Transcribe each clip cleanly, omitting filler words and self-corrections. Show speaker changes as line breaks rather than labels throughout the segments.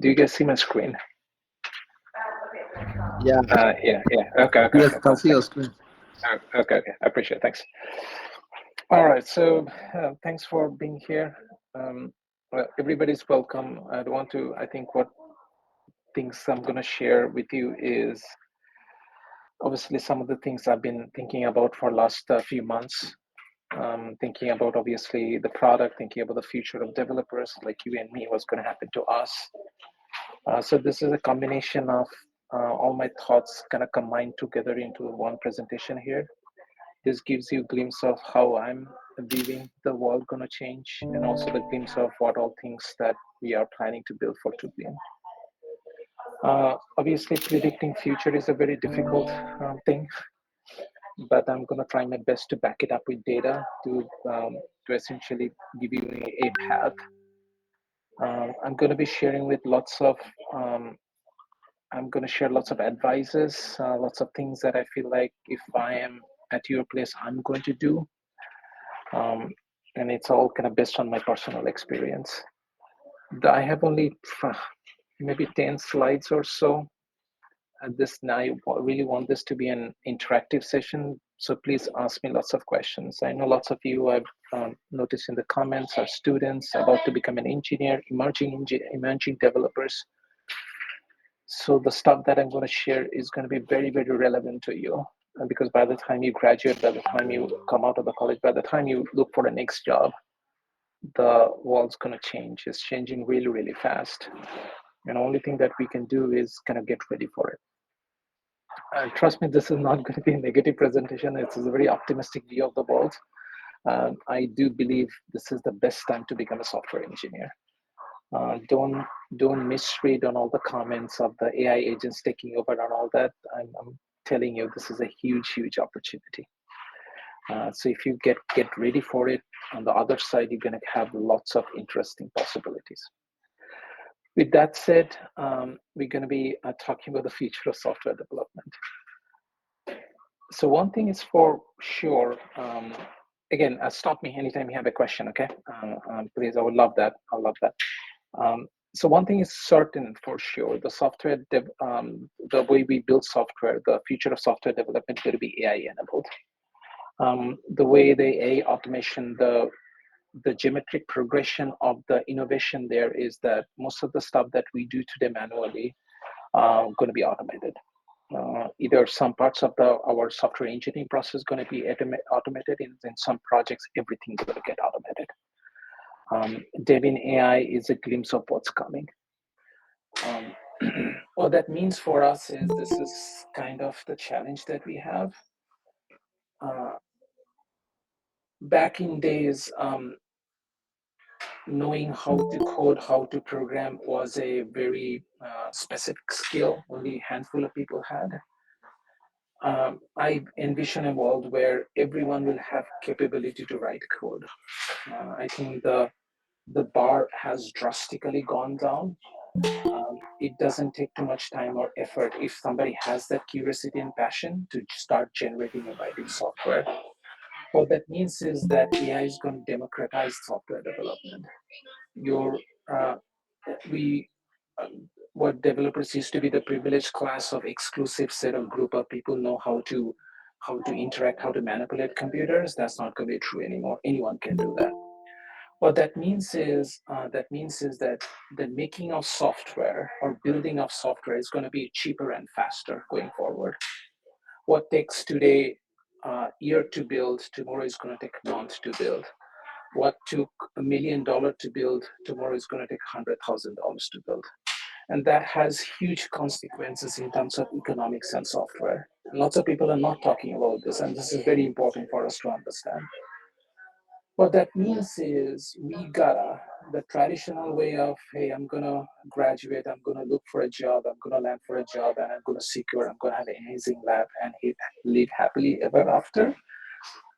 Do you guys see my screen?
Yeah.
Yeah. Okay.
Yes, I
Cool.
see your
Thanks.
screen.
Okay. I appreciate it. Thanks. All right. So thanks for being here. Everybody's welcome. I think what things I'm going to share with you is obviously some of the things I've been thinking about for last few months. Thinking about obviously the product, thinking about the future of developers like you and me, what's going to happen to us. So this is a combination of all my thoughts kind of combined together into one presentation here. This gives you a glimpse of how I'm viewing the world going to change, and also the glimpse of what all things that we are planning to build for Tublian. Obviously, predicting future is a very difficult thing, but I'm going to try my best to back it up with data to essentially give you a path. I'm going to be sharing with I'm going to share lots of advices, lots of things that I feel like if I am at your place, I'm going to do. And it's all kind of based on my personal experience. I have only maybe 10 slides or so. Now I really want this to be an interactive session, so please ask me lots of questions. I know lots of you I've noticed in the comments are students about to become an engineer, emerging developers. So the stuff that I'm going to share is going to be very, very relevant to you, because by the time you graduate, by the time you come out of the college, by the time you look for the next job, the world's going to change. It's changing really, really fast. And the only thing that we can do is kind of get ready for it. Trust me, this is not going to be a negative presentation. It's a very optimistic view of the world. I do believe this is the best time to become a software engineer. Don't misread on all the comments of the AI agents taking over and all that. I'm telling you, this is a huge opportunity. So if you get ready for it, on the other side, you're going to have lots of interesting possibilities. With that said, we're going to be talking about the future of software development. So one thing is for sure. Again, stop me anytime you have a question. Okay, please. I would love that. I love that. So one thing is certain for sure: the way we build software, the future of software development is going to be AI enabled. The way the AI automation, the geometric progression of the innovation there is that most of the stuff that we do today manually going to be automated. Either some parts of our software engineering process is going to be automated. In some projects, everything's going to get automated. Debian AI is a glimpse of what's coming. What that means for us is this is kind of the challenge that we have. Back in days, knowing how to code, how to program was a very specific skill only a handful of people had. I envision a world where everyone will have capability to write code. I think the bar has drastically gone down. It doesn't take too much time or effort if somebody has that curiosity and passion to start generating and writing software. What that means is that AI is going to democratize software development. Your we What developers used to be the privileged class of exclusive set of group of people know how to interact, how to manipulate computers. That's not going to be true anymore. Anyone can do that. What that means is that the making of software or building of software is going to be cheaper and faster going forward. What takes today year to build, tomorrow is going to take a month to build. What took $1 million to build, tomorrow is going to take $100,000 to build. And that has huge consequences in terms of economics and software. Lots of people are not talking about this, and this is very important for us to understand. What that means is the traditional way of, hey, I'm gonna graduate, I'm gonna look for a job, I'm gonna land for a job, and I'm gonna secure, I'm gonna have an amazing lab and live happily ever after.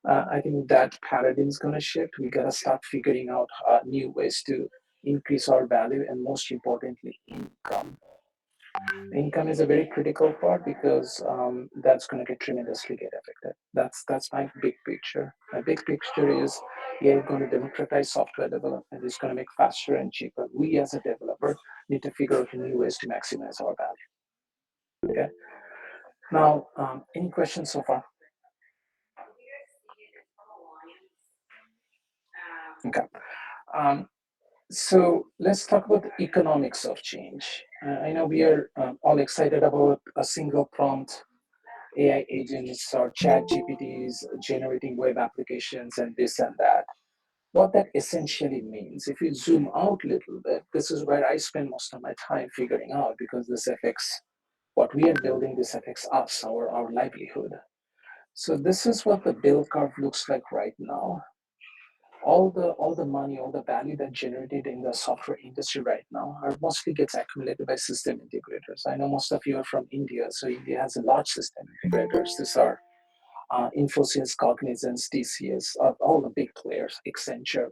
I think that paradigm is gonna shift. We gotta start figuring out new ways to increase our value and most importantly, income. Income is a very critical part because that's going to get tremendously get affected. That's my big picture. My big picture is AI going to democratize software development. It's going to make faster and cheaper. We as a developer need to figure out new ways to maximize our value. Okay. Now, any questions so far? Okay. Um, so let's talk about the economics of change. I know we are all excited about a single prompt AI agents or chat GPTs generating web applications and this and that. What that essentially means, if you zoom out a little bit, this is where I spend most of my time figuring out because this affects what we are building, this affects us, our livelihood. So this is what the bill curve looks like right now. All the money, all the value that's generated in the software industry right now are mostly gets accumulated by system integrators. I know most of you are from India, so India has a large system integrators. These are Infosys, Cognizant, TCS, all the big players, Accenture.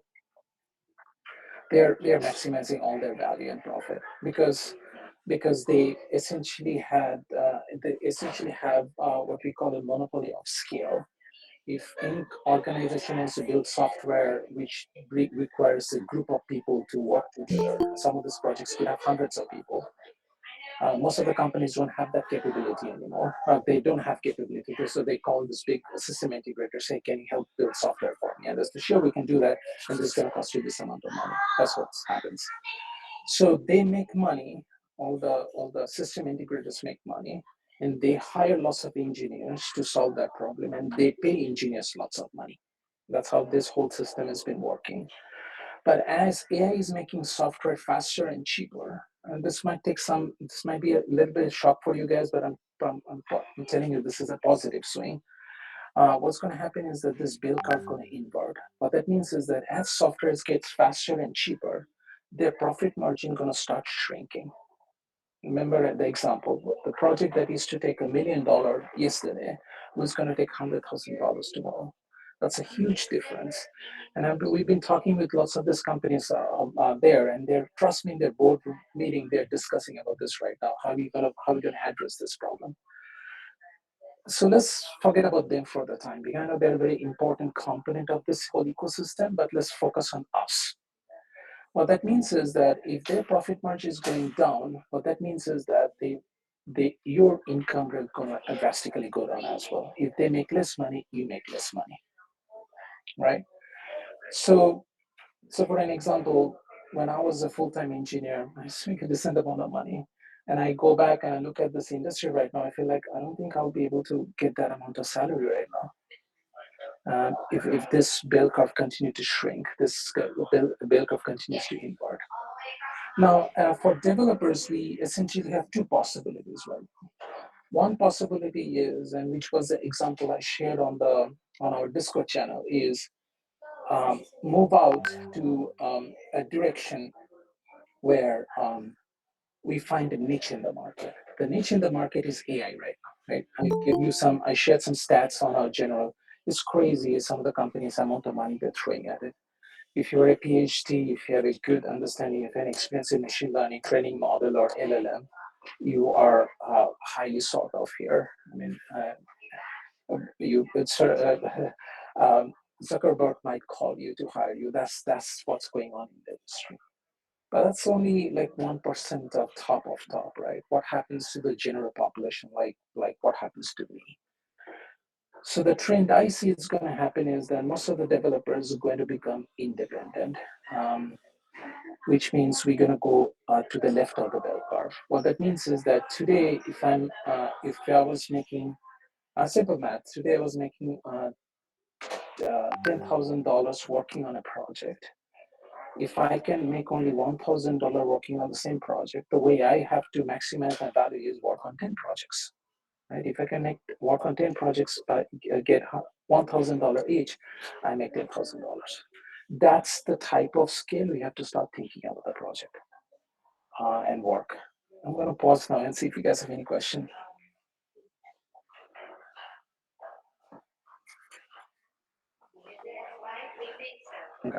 They're maximizing all their value and profit because they essentially have what we call a monopoly of scale. If any organization wants to build software which requires a group of people to work together, some of these projects could have hundreds of people. Most of the companies don't have that capability anymore. They don't have capability, so they call this big system integrator, say, "Can you help build software for me?" And they say, "Sure, we can do that, and this is going to cost you this amount of money." That's what happens. So they make money. All the system integrators make money, and they hire lots of engineers to solve that problem, and they pay engineers lots of money. That's how this whole system has been working. But as AI is making software faster and cheaper, and this might be a little bit of shock for you guys, but I'm telling you, this is a positive swing. What's going to happen is that this bill curve going to invert. What that means is that as software gets faster and cheaper, their profit margin going to start shrinking. Remember the example, the project that used to take $1 million yesterday was going to take $100,000 tomorrow. That's a huge difference. And we've been talking with lots of these companies there, and they're, trust me, in their board meeting, they're discussing about this right now. How are we going to address this problem? So let's forget about them for the time being. I know they're a very important component of this whole ecosystem, but let's focus on us. What that means is that if their profit margin is going down, what that means is that your income will drastically go down as well. If they make less money, you make less money, right? So, so for an example, when I was a full-time engineer, I used to make a decent amount of money. And I go back and I look at this industry right now, I feel like I don't think I'll be able to get that amount of salary right now. If this bell curve continues to shrink, this bell curve continues to invert. Now, for developers, we essentially have two possibilities, right? One possibility is, and which was the example I shared on our Discord channel, is move out to a direction where we find a niche in the market. The niche in the market is AI right now, right? I shared some stats on our general. It's crazy some of the companies, amount of money they're throwing at it. If you're a PhD, if you have a good understanding of an experience in machine learning, training model, or LLM, you are highly sought of here. I mean, you Zuckerberg might call you to hire you. That's what's going on in the industry. But that's only like 1% of top, right? What happens to the general population? Like what happens to me? So the trend I see is going to happen is that most of the developers are going to become independent, which means we're going to go to the left of the bell curve. What that means is that today, if I was making simple math, today I was making $10,000 working on a project. If I can make only $1,000 working on the same project, the way I have to maximize my value is work on 10 projects. Right? If I can work on 10 projects, get $1,000 each, I make $10,000. That's the type of scale we have to start thinking about the project and work. I'm going to pause now and see if you guys have any question. Okay.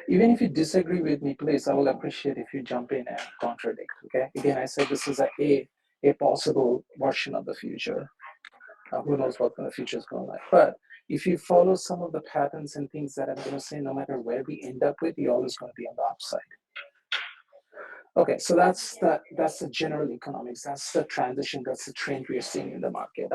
Even if you disagree with me, please, I will appreciate if you jump in and contradict. Okay. Again, I said this is a a possible version of the future. Who knows what the future is going to like? But if you follow some of the patterns and things that I'm going to say, no matter where we end up with, you're always going to be on the upside. Okay, so that's the general economics. That's the transition. That's the trend we are seeing in the market.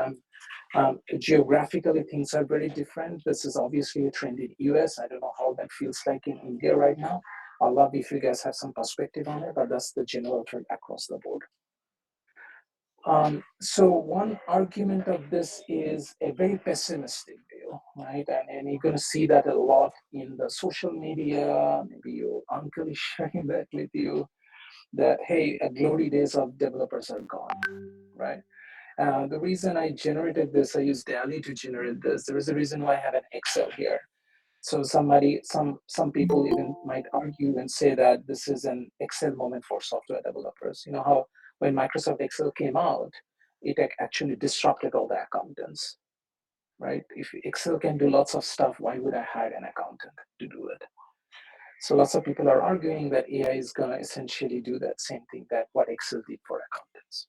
Geographically, things are very different. This is obviously a trend in US. I don't know how that feels like in India right now. I'd love if you guys have some perspective on it, but that's the general trend across the board. So one argument of this is a very pessimistic view, right? And you're going to see that a lot in the social media. Maybe your uncle is sharing that with you, that, hey, glory days of developers are gone, right? The reason I generated this, I used Dali to generate this. There is a reason why I have an Excel here. So some people even might argue and say that this is an Excel moment for software developers. You know how when Microsoft Excel came out, it actually disrupted all the accountants, right? If Excel can do lots of stuff, why would I hire an accountant to do it? So lots of people are arguing that AI is going to essentially do that same thing that what Excel did for accountants.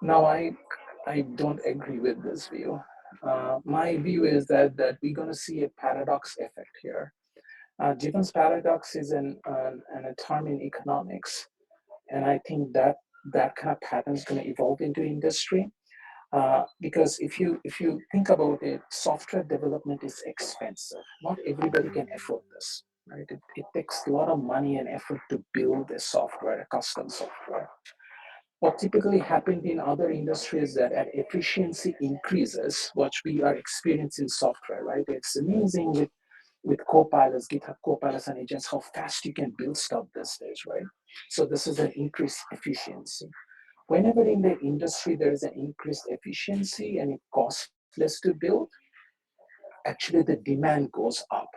Now, I don't agree with this view. My view is that we're going to see a paradox effect here. Gibbon's paradox is a term in economics, and I think that kind of pattern is going to evolve into industry. Because if you think about it, software development is expensive. Not everybody can afford this, right? It takes a lot of money and effort to build a software, a custom software. What typically happened in other industries that as efficiency increases, what we are experiencing in software, right? It's amazing with copilots, GitHub copilots and agents, how fast you can build stuff these days, right? So this is an increased efficiency. Whenever in the industry there is an increased efficiency and it costs less to build, actually the demand goes up.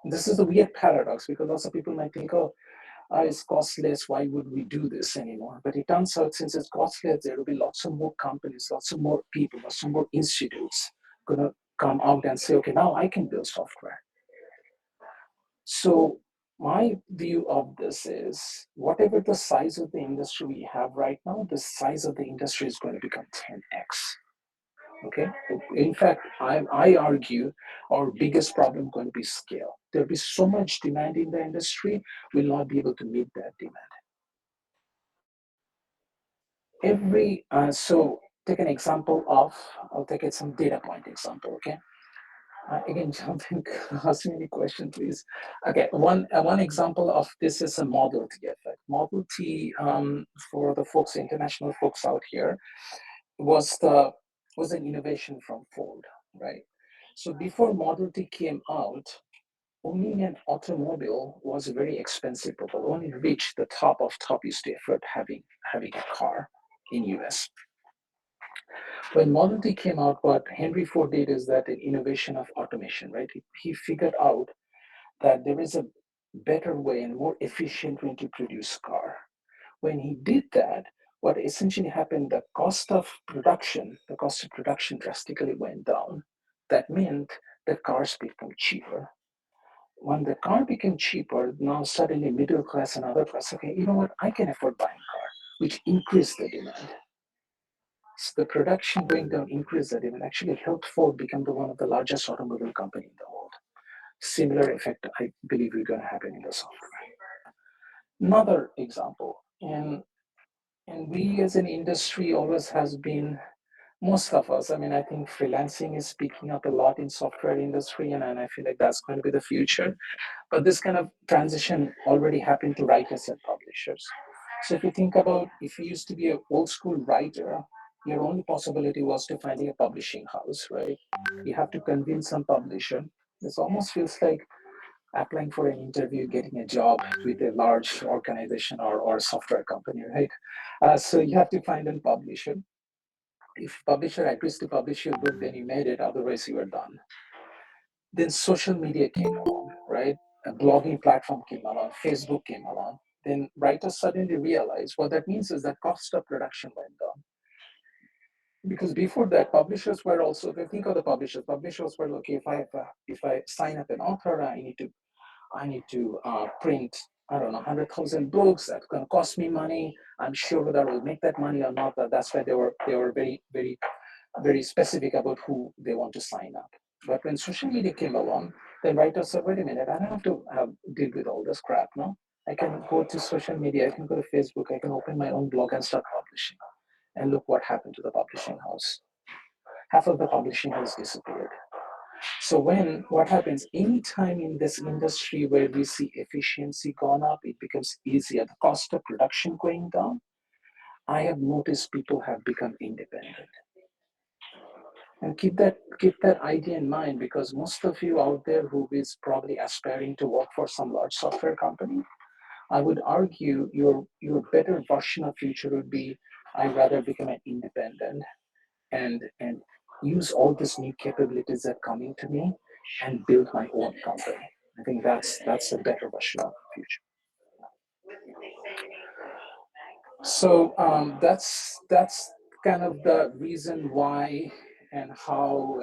This is a weird paradox because lots of people might think, oh, it's costless, why would we do this anymore? But it turns out since it's costless, there will be lots of more companies, lots of more people, lots of more institutes gonna come out and say, okay, now I can build software. So my view of this is whatever the size of the industry we have right now, the size of the industry is going to become 10x. Okay. In fact, I argue our biggest problem is going to be scale. There'll be so much demand in the industry, we'll not be able to meet that demand. So take an example of, I'll take it some data point example, okay? Again, Jonathan, ask me any question, please. Okay, one example of this is a Model T effect. Model T, for the folks, international folks out here, was an innovation from Ford, right? So before Model T came out, owning an automobile was very expensive. People only reached the top of top used to afford having a car in US. When Model T came out, what Henry Ford did is that an innovation of automation, right? He figured out that there is a better way and more efficient way to produce car. When he did that, what essentially happened, the cost of production drastically went down. That meant that cars become cheaper. When the car became cheaper, now suddenly middle class and other class, okay, you know what, I can afford buying a car, which increased the demand. So the production going down increased the demand, actually helped Ford become one of the largest automobile company in the world. Similar effect, I believe, we're going to happen in the software. Another example, and we as an industry always has been, most of us, I mean, I think freelancing is picking up a lot in software industry, and I feel like that's going to be the future. But this kind of transition already happened to writers and publishers. So if you think about, if you used to be an old school writer, your only possibility was to finding a publishing house, right? You have to convince some publisher. This almost feels like applying for an interview, getting a job with a large organization or software company, right? So you have to find a publisher. If publisher agrees to publish your book, then you made it. Otherwise, you are done. Then social media came along, right? A blogging platform came along, Facebook came along. Then writers suddenly realized what that means is that cost of production went down. Because before that, publishers were also, if you think of the publishers were, okay, if I sign up an author, I need to print I don't know, 100,000 books. That's going to cost me money. I'm sure whether I will make that money or not. But that's why they were very specific about who they want to sign up. But when social media came along, then writers said, wait a minute, I don't have to deal with all this crap. No, I can go to social media. I can go to Facebook. I can open my own blog and start publishing. And look what happened to the publishing house. Half of the publishing house disappeared. So what happens anytime in this industry where we see efficiency gone up, it becomes easier. The cost of production going down. I have noticed people have become independent. And keep that idea in mind, because most of you out there who is probably aspiring to work for some large software company, I would argue your better version of future would be I'd rather become an independent and use all these new capabilities that coming to me and build my own company. I think that's a better version of the future. So that's kind of the reason why and how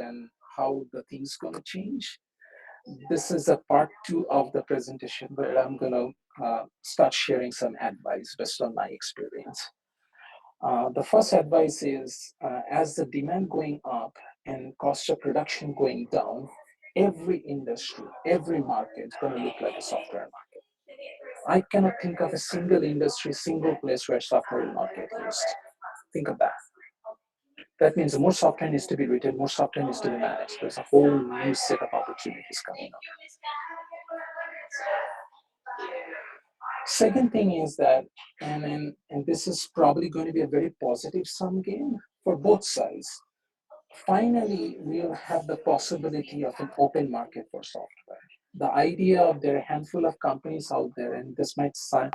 the things gonna change. This is a part two of the presentation where I'm gonna start sharing some advice based on my experience. The first advice is as the demand going up and cost of production going down, every industry, every market is going to look like a software market. I cannot think of a single industry, single place where software will not get used. Think of that. That means more software needs to be written, more software needs to be managed. There's a whole new set of opportunities coming up. Second thing is that, and this is probably going to be a very positive sum game for both sides. Finally, we'll have the possibility of an open market for software. The idea of there are a handful of companies out there, and this might sound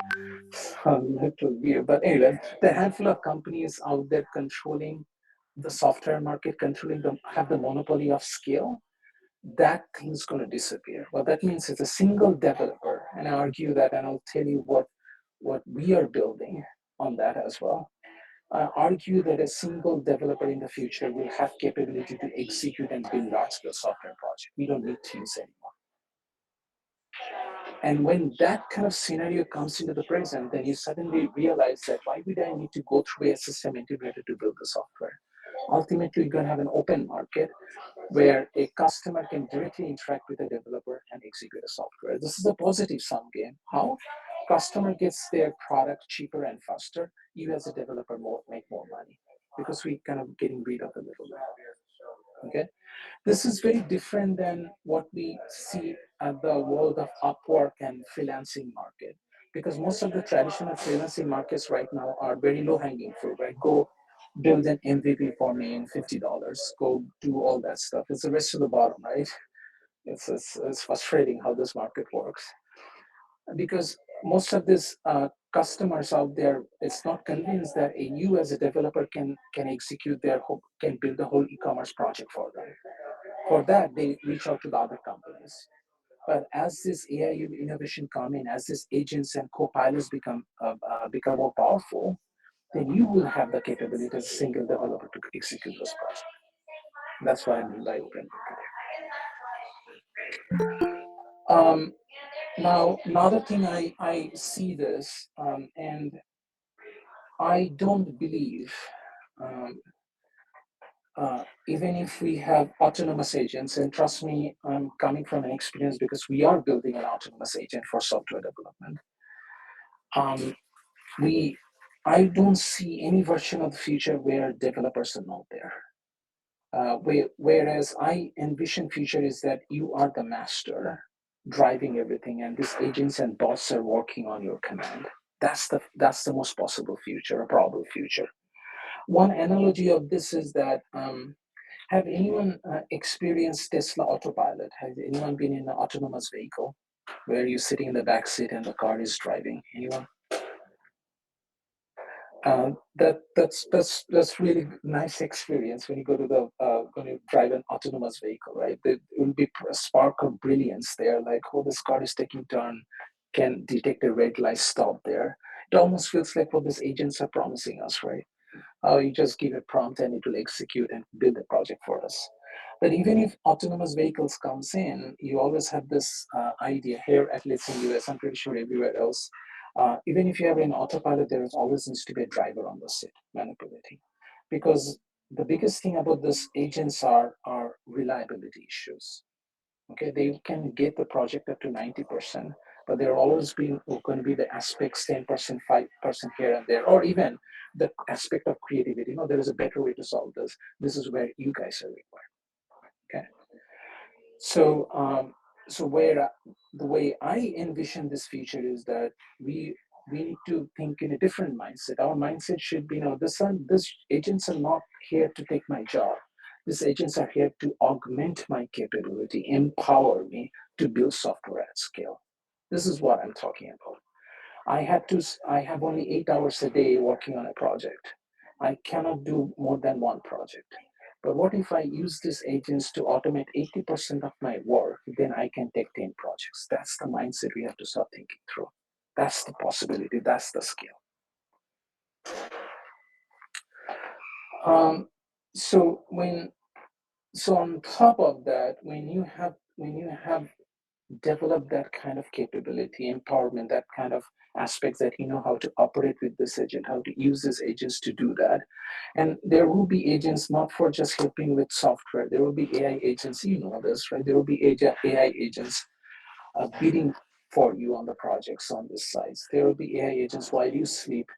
a little weird, but anyway, there are a handful of companies out there controlling the software market, controlling them, have the monopoly of scale. That thing's going to disappear. What that means is a single developer, and I argue that, and I'll tell you what we are building on that as well. I argue that a single developer in the future will have capability to execute and build large-scale software projects. We don't need teams anymore. And when that kind of scenario comes into the present, then you suddenly realize that why would I need to go through a system integrator to build the software? Ultimately, you're going to have an open market where a customer can directly interact with a developer and execute a software. This is a positive sum game. How? Customer gets their product cheaper and faster. You as a developer make more money because we kind of getting rid of the middleman. Okay, this is very different than what we see at the world of Upwork and freelancing market, because most of the traditional freelancing markets right now are very low hanging fruit, right? Go build an MVP for me in $50. Go do all that stuff. It's the rest of the bottom, right? It's frustrating how this market works, because most of these customers out there, it's not convinced that you as a developer can execute can build a whole e-commerce project for them. For that, they reach out to the other companies. But as this AI innovation come in, as these agents and copilots become more powerful, then you will have the capability as a single developer to execute this project. That's what I mean by open market. Now, another thing I see this, and I don't believe, um, even if we have autonomous agents, and trust me, I'm coming from an experience because we are building an autonomous agent for software development. Um, we, I don't see any version of the future where developers are not there. Whereas I envision future is that you are the master driving everything, and these agents and bots are working on your command. That's the most possible future, a probable future. One analogy of this is that have anyone experienced Tesla autopilot? Has anyone been in an autonomous vehicle where you're sitting in the back seat and the car is driving? Anyone? That's really nice experience when you go to the when you drive an autonomous vehicle, right? There will be a spark of brilliance there, like, oh, this car is taking turn, can detect a red light, stop there. It almost feels like what these agents are promising us, right? You just give a prompt and it will execute and build a project for us. But even if autonomous vehicles comes in, you always have this idea here, at least in US, I'm pretty sure everywhere else. Even if you have an autopilot, there always needs to be a driver on the seat manipulating, because the biggest thing about this agents are reliability issues. Okay, they can get the project up to 90%, but there are always been going to be the aspects 10%, 5% here and there, or even the aspect of creativity. There is a better way to solve this. This is where you guys are required. Okay, so where the way I envision this future is that we need to think in a different mindset. Our mindset should be, this agents are not here to take my job. These agents are here to augment my capability, empower me to build software at scale. This is what I'm talking about. I have only 8 hours a day working on a project. I cannot do more than one project. But what if I use these agents to automate 80% of my work? Then I can take 10 projects. That's the mindset we have to start thinking through. That's the possibility. That's the scale. Um, so on top of that, when you have developed that kind of capability, empowerment, that kind of aspects, that you know how to operate with this agent, how to use these agents to do that. And there will be agents not for just helping with software. There will be AI agents, you know this, right? There will be AI agents bidding for you on the projects on this site. There will be AI agents while you sleep,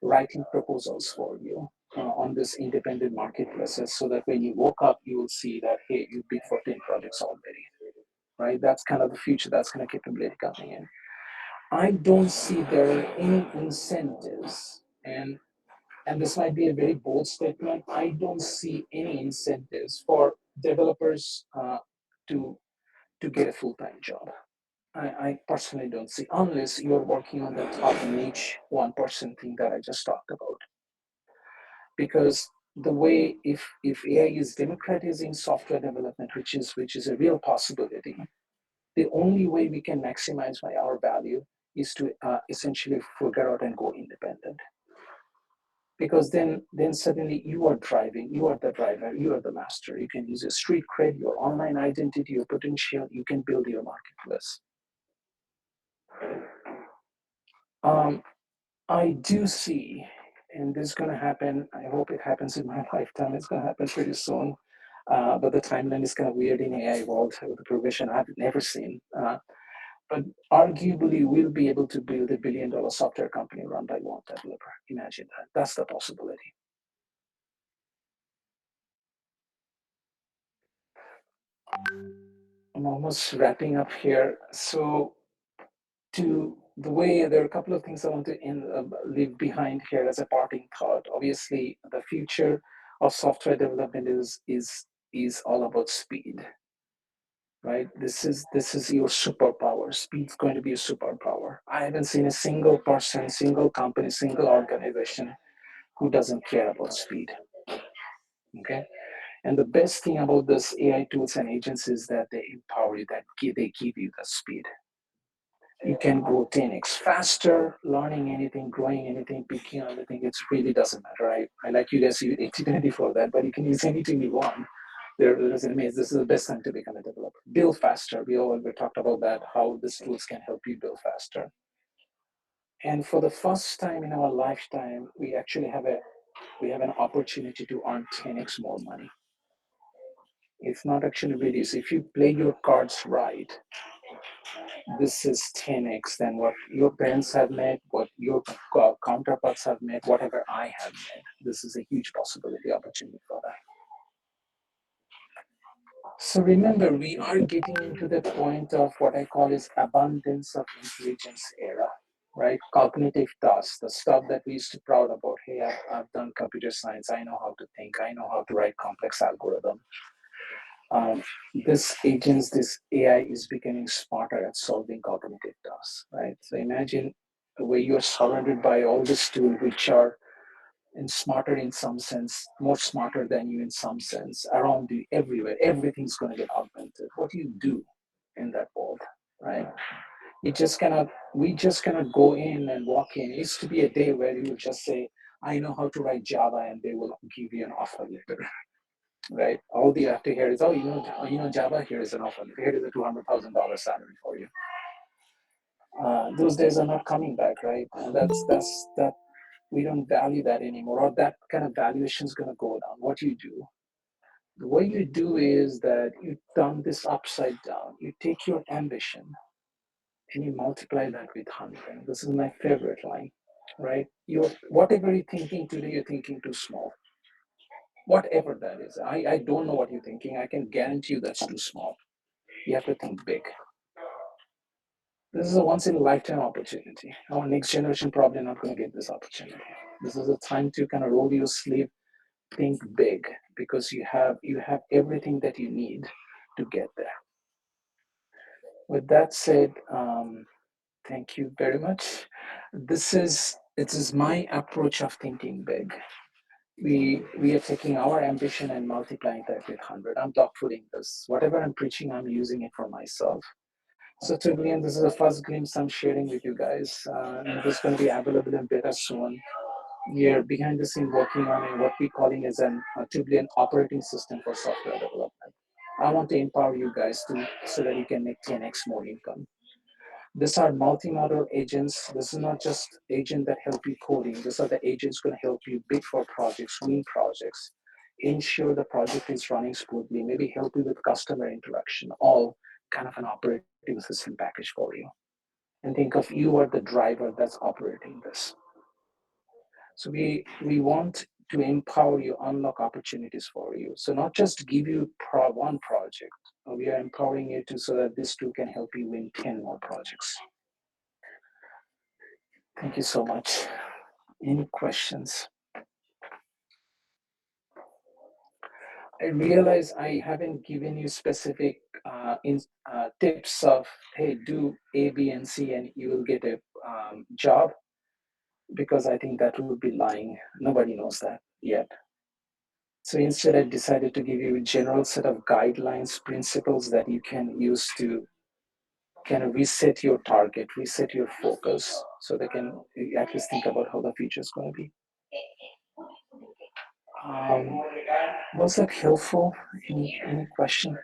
writing proposals for you on this independent marketplaces, so that when you woke up, you will see that, hey, you bid for 10 projects already, right? That's kind of the future. That's kind of capability coming in. I don't see there are any incentives, and this might be a very bold statement. I don't see any incentives for developers to get a full-time job. I personally don't see, unless you're working on the top niche 1% thing that I just talked about. Because the way, if AI is democratizing software development, which is a real possibility, the only way we can maximize our value is to essentially figure out and go independent. Because then suddenly you are driving, you are the driver, you are the master. You can use your street cred, your online identity, your potential. You can build your marketplace. I do see, and this is going to happen. I hope it happens in my lifetime. It's going to happen pretty soon. But the timeline is kind of weird in AI world with the progression I've never seen. But arguably, we'll be able to build $1 billion software company run by one developer. Imagine that. That's the possibility. I'm almost wrapping up here. So, there are a couple of things I want to leave behind here as a parting thought. Obviously, the future of software development is all about speed, right? This is your superpower. Speed's going to be a superpower. I haven't seen a single person, single company, single organization who doesn't care about speed. Okay. And the best thing about this AI tools and agents is that they empower you, that they give you the speed. You can go 10x faster, learning anything, growing anything, picking anything. It really doesn't matter. I like you guys use 80/20 for that, but you can use anything you want. This is the best time to become a developer. Build faster. We talked about that, how these tools can help you build faster. And for the first time in our lifetime, we actually have an opportunity to earn 10x more money. It's not actually reduced. If you play your cards right, this is 10x than what your parents have made, what your counterparts have made, whatever I have made. This is a huge possibility, opportunity for that. So remember, we are getting into the point of what I call is abundance of intelligence era, right? Cognitive tasks, the stuff that we used to proud about. Hey, I've done computer science. I know how to think. I know how to write complex algorithm. This AI is becoming smarter at solving cognitive tasks, right? So imagine where you're surrounded by all these tools which are smarter in some sense, more smarter than you in some sense, around you, everywhere. Everything's going to get augmented. What do you do in that world, right? We just cannot go in and walk in. It used to be a day where you would just say, I know how to write Java, and they will give you an offer letter. right? All you have to hear is, oh, Java, here is an offer. Here is a $200,000 salary for you. Those days are not coming back, right? And that we don't value that anymore, or that kind of valuation is going to go down. What you do, the way you do is that you turn this upside down. You take your ambition and you multiply that with 100. This is my favorite line, right? You whatever you're thinking today, you're thinking too small. Whatever that is, I don't know what you're thinking. I can guarantee you that's too small. You have to think big. This is a once in a lifetime opportunity. Our next generation probably not going to get this opportunity. This is a time to kind of roll your sleeve, think big, because you have everything that you need to get there. With that said, thank you very much. This is my approach of thinking big. We are taking our ambition and multiplying that with 100. I'm dogfooding this. Whatever I'm preaching, I'm using it for myself. So Tublian, this is the first glimpse I'm sharing with you guys. And this is going to be available in beta soon. We are behind the scene working on what we're calling as an Tublian operating system for software development. I want to empower you guys so that you can make 10x more income. These are multimodal agents. This is not just agent that help you coding. These are the agents going to help you bid for projects, win projects, ensure the project is running smoothly, maybe help you with customer interaction, all kind of an operating system package for you. And think of you are the driver that's operating this. So we want to empower you, unlock opportunities for you. So not just give you one project, we are empowering you to so that this tool can help you win 10 more projects. Thank you so much. Any questions? I realize I haven't given you specific tips of, hey, do A, B, and C, and you will get a job, because I think that would be lying. Nobody knows that yet. So instead, I decided to give you a general set of guidelines, principles that you can use to kind of reset your target, reset your focus, so they can at least think about how the future is going to be. Um, was that helpful? Any question?